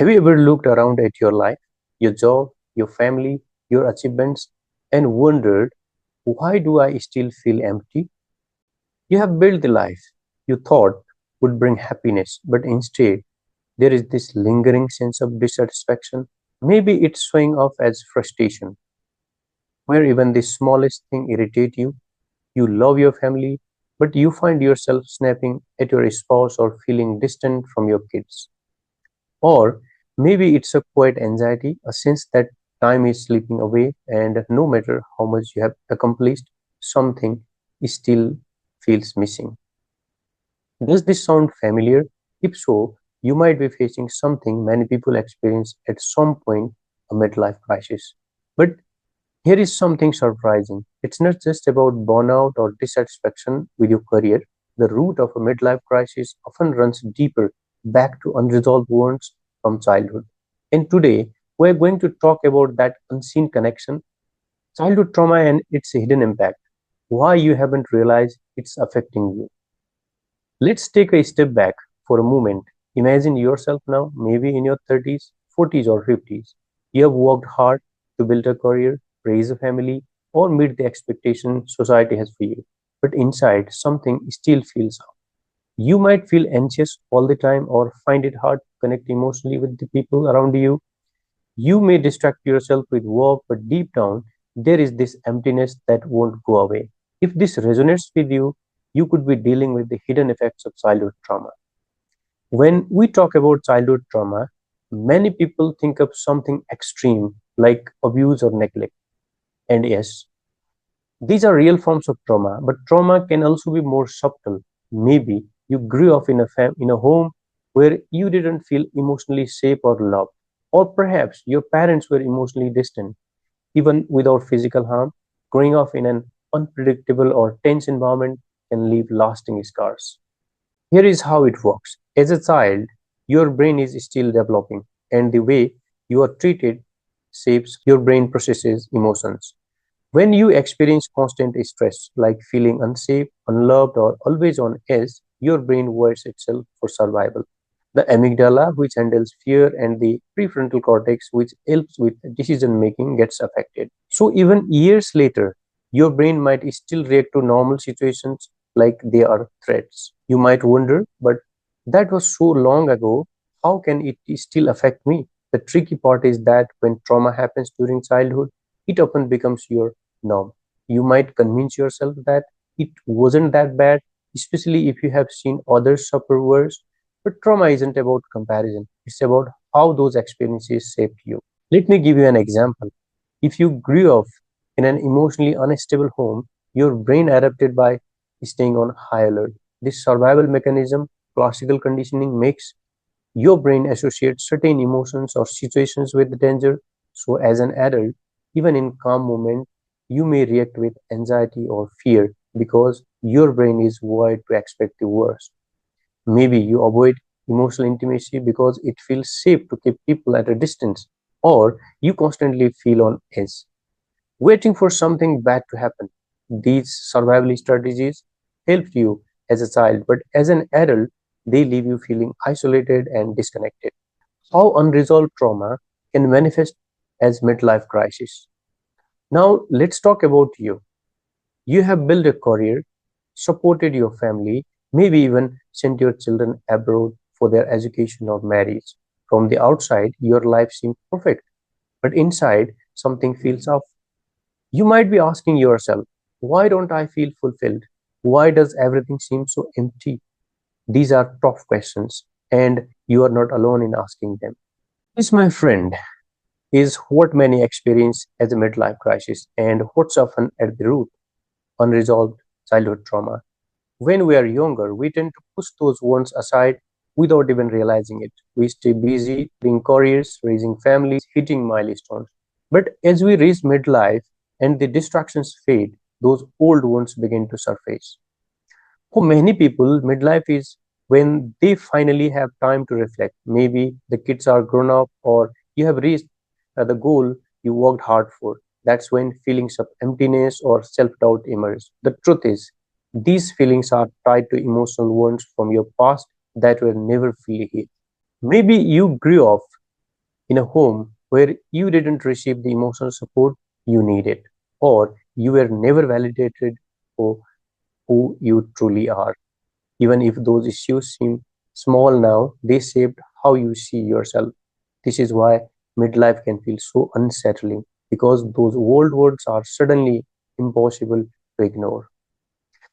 Have you ever looked around at your life, your job, your family, your achievements, and wondered, why do I still feel empty? You have built the life you thought would bring happiness, but instead there is this lingering sense of dissatisfaction. Maybe it's showing up as frustration, where even the smallest thing irritates you. You love your family, but you find yourself snapping at your spouse or feeling distant from your kids. Or maybe it's a quiet anxiety, a sense that time is slipping away and no matter how much you have accomplished, something still feels missing. Does this sound familiar? If so, you might be facing something many people experience at some point, a midlife crisis. But here is something surprising. It's not just about burnout or dissatisfaction with your career. The root of a midlife crisis often runs deeper, back to unresolved wounds from childhood. And today, we're going to talk about that unseen connection, childhood trauma and its hidden impact, why you haven't realized it's affecting you. Let's take a step back for a moment. Imagine yourself now, maybe in your 30s, 40s, or 50s. You have worked hard to build a career, raise a family, or meet the expectations society has for you. But inside, something still feels off. You might feel anxious all the time or find it hard to connect emotionally with the people around you. You may distract yourself with work, but deep down, there is this emptiness that won't go away. If this resonates with you, you could be dealing with the hidden effects of childhood trauma. When we talk about childhood trauma, many people think of something extreme like abuse or neglect. And yes, these are real forms of trauma, but trauma can also be more subtle. Maybe you grew up in a home where you didn't feel emotionally safe or loved, or perhaps your parents were emotionally distant, even without physical harm. Growing up in an unpredictable or tense environment can leave lasting scars. Here is how it works. As a child, your brain is still developing, and the way you are treated shapes your brain processes emotions. When you experience constant stress, like feeling unsafe, unloved, or always on edge, your brain wires itself for survival. The amygdala, which handles fear, and the prefrontal cortex, which helps with decision making, gets affected. So, even years later, your brain might still react to normal situations like they are threats. You might wonder, but that was so long ago, how can it still affect me? The tricky part is that when trauma happens during childhood, it often becomes your norm. You might convince yourself that it wasn't that bad, especially if you have seen others suffer worse. But trauma isn't about comparison, it's about how those experiences shaped you. Let me give you an example. If you grew up in an emotionally unstable home, your brain adapted by staying on high alert. This survival mechanism, classical conditioning, makes your brain associate certain emotions or situations with danger. So, as an adult, even in calm moments, you may react with anxiety or fear because your brain is wired to expect the worst. Maybe you avoid emotional intimacy because it feels safe to keep people at a distance, or you constantly feel on edge, waiting for something bad to happen. These survival strategies helped you as a child, but as an adult, they leave you feeling isolated and disconnected. How unresolved trauma can manifest as midlife crisis. Now, let's talk about you. You have built a career, supported your family, maybe even sent your children abroad for their education or marriage. From the outside, your life seems perfect, but inside, something feels off. You might be asking yourself, why don't I feel fulfilled? Why does everything seem so empty? These are tough questions, and you are not alone in asking them. This, my friend, is what many experience as a midlife crisis and what's often at the root, unresolved childhood trauma. When we are younger, we tend to push those wounds aside without even realizing it. We stay busy building careers, raising families, hitting milestones. But as we reach midlife and the distractions fade, those old wounds begin to surface. For many people, midlife is when they finally have time to reflect. Maybe the kids are grown up or you have reached the goal you worked hard for. That's when feelings of emptiness or self doubt emerge. The truth is, these feelings are tied to emotional wounds from your past that were never fully healed. Maybe you grew up in a home where you didn't receive the emotional support you needed, or you were never validated for who you truly are. Even if those issues seem small now, they shaped how you see yourself. This is why midlife can feel so unsettling, because those old words are suddenly impossible to ignore.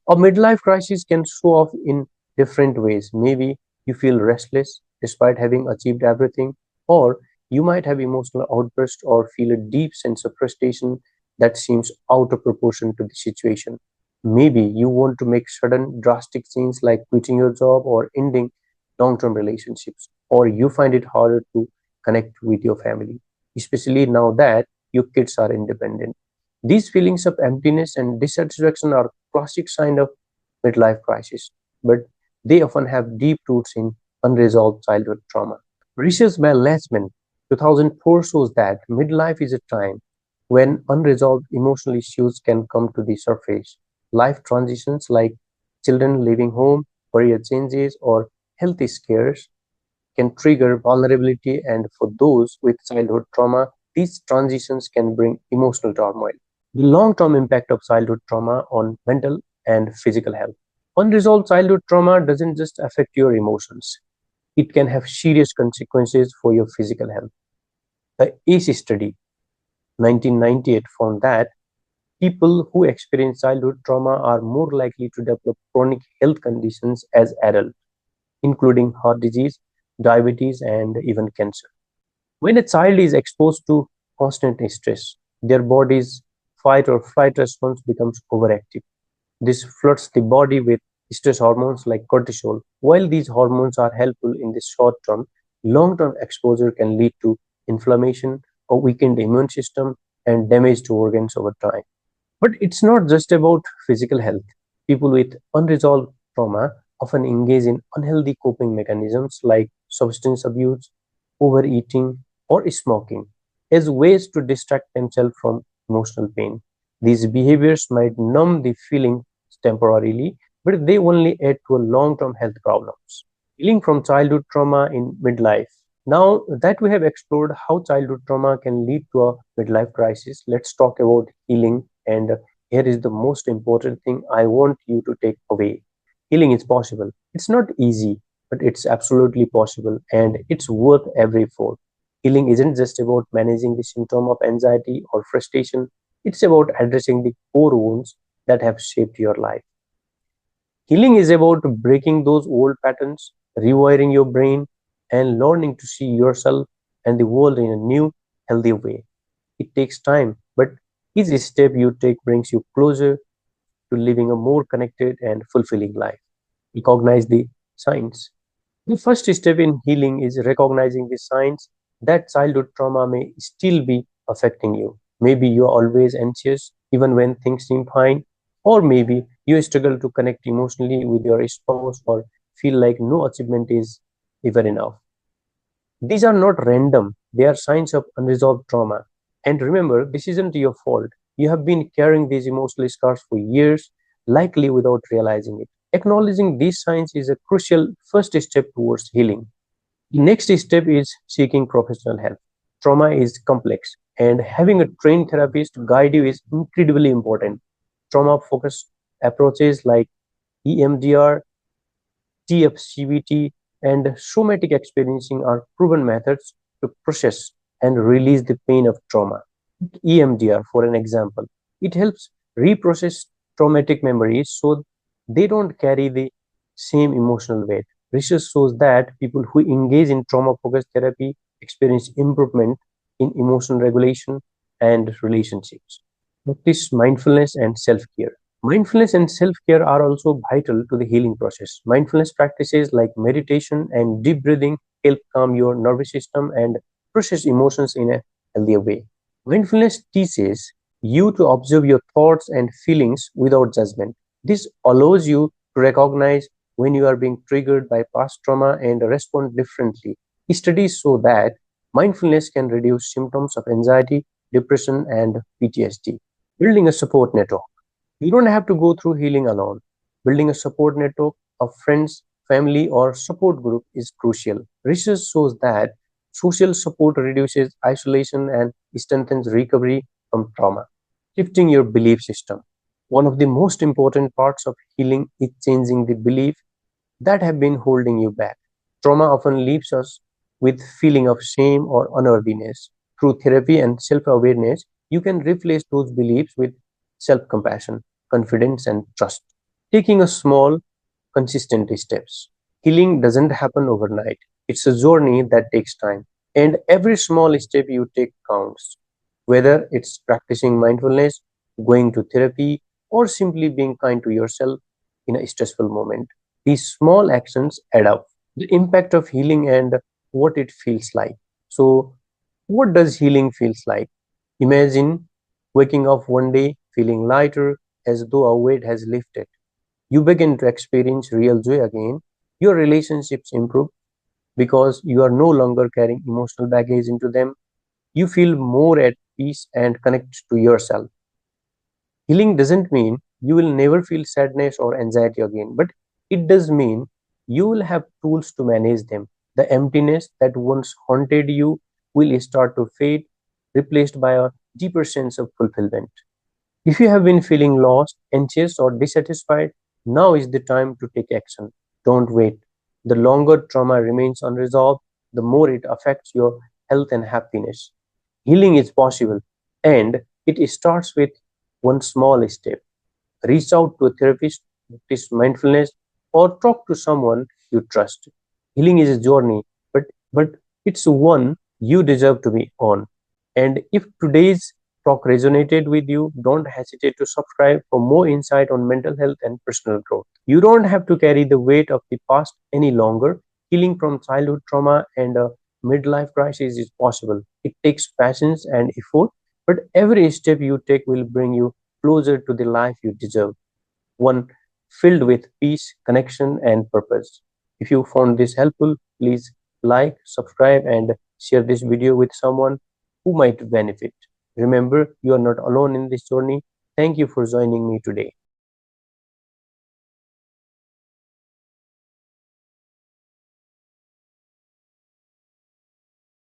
A midlife crisis can show off in different ways. Maybe you feel restless despite having achieved everything, or you might have emotional outbursts or feel a deep sense of frustration that seems out of proportion to the situation. Maybe you want to make sudden drastic changes like quitting your job or ending long-term relationships, or you find it harder to connect with your family, especially now that your kids are independent. These feelings of emptiness and dissatisfaction are classic sign of midlife crisis, but they often have deep roots in unresolved childhood trauma. Research by Lachman 2004 shows that midlife is a time when unresolved emotional issues can come to the surface. Life transitions like children leaving home, career changes, or health scares can trigger vulnerability, and for those with childhood trauma, these transitions can bring emotional turmoil. The long-term impact of childhood trauma on mental and physical health. Unresolved childhood trauma doesn't just affect your emotions, it can have serious consequences for your physical health. The ACE study 1998 found that people who experience childhood trauma are more likely to develop chronic health conditions as adults, including heart disease, diabetes, and even cancer. When a child is exposed to constant stress, their body's fight or flight response becomes overactive. This floods the body with stress hormones like cortisol. While these hormones are helpful in the short term, long-term exposure can lead to inflammation, a weakened immune system, and damage to organs over time. But it's not just about physical health. People with unresolved trauma often engage in unhealthy coping mechanisms like substance abuse, overeating, or smoking as ways to distract themselves from emotional pain. These behaviors might numb the feelings temporarily, but they only add to a long-term health problems. Healing from childhood trauma in midlife. Now that we have explored how childhood trauma can lead to a midlife crisis, let's talk about healing. And here is the most important thing I want you to take away. Healing is possible. It's not easy, but it's absolutely possible, and it's worth every effort. Healing isn't just about managing the symptom of anxiety or frustration, it's about addressing the core wounds that have shaped your life. Healing is about breaking those old patterns, rewiring your brain, and learning to see yourself and the world in a new, healthy way. It takes time, but each step you take brings you closer to living a more connected and fulfilling life. Recognize the signs. The first step in healing is recognizing the signs that childhood trauma may still be affecting you. Maybe you are always anxious even when things seem fine, or maybe you struggle to connect emotionally with your spouse or feel like no achievement is ever enough. These are not random, they are signs of unresolved trauma. And remember, this isn't your fault. You have been carrying these emotional scars for years, likely without realizing it. Acknowledging these signs is a crucial first step towards healing. The next step is seeking professional help. Trauma is complex, and having a trained therapist to guide you is incredibly important. Trauma focused approaches like EMDR, TFCBT, and somatic experiencing are proven methods to process and release the pain of trauma. EMDR, for an example, it helps reprocess traumatic memories so they don't carry the same emotional weight. Research shows that people who engage in trauma focused therapy experience improvement in emotional regulation and relationships. Practice mindfulness and self care. Mindfulness and self care are also vital to the healing process. Mindfulness practices like meditation and deep breathing help calm your nervous system and process emotions in a healthier way. Mindfulness teaches you to observe your thoughts and feelings without judgment. This allows you to recognize when you are being triggered by past trauma and respond differently. Studies show that mindfulness can reduce symptoms of anxiety, depression, and PTSD. Building a support network. You don't have to go through healing alone. Building a support network of friends, family, or support group is crucial. Research shows that Social support reduces isolation and strengthens recovery from trauma. Shifting your belief system. One of the most important parts of healing is changing the belief that have been holding you back. Trauma often leaves us with feeling of shame or unworthiness. Through therapy and self-awareness, you can replace those beliefs with self-compassion, confidence, and trust. Taking a small, consistent steps. Healing doesn't happen overnight. It's a journey that takes time. And every small step you take counts. Whether it's practicing mindfulness, going to therapy, or simply being kind to yourself in a stressful moment. These small actions add up. The impact of healing and what it feels like. So, what does healing feels like? Imagine waking up one day feeling lighter as though a weight has lifted. You begin to experience real joy again. Your relationships improve because you are no longer carrying emotional baggage into them. You feel more at peace and connect to yourself. Healing doesn't mean you will never feel sadness or anxiety again, but it does mean you will have tools to manage them. The emptiness that once haunted you will start to fade, replaced by a deeper sense of fulfillment. If you have been feeling lost, anxious, or dissatisfied, now is the time to take action. Don't wait. The longer trauma remains unresolved, the more it affects your health and happiness. Healing is possible, and it starts with one small step. Reach out to a therapist, practice mindfulness, or talk to someone you trust. Healing is a journey, but it's one you deserve to be on. And if today's talk resonated with you, don't hesitate to subscribe for more insight on mental health and personal growth. You don't have to carry the weight of the past any longer. Healing from childhood trauma and a midlife crisis is possible. It takes patience and effort, but every step you take will bring you closer to the life you deserve, one filled with peace, connection, and purpose. If you found this helpful, please like, subscribe, and share this video with someone who might benefit. Remember, you are not alone in this journey. Thank you for joining me today.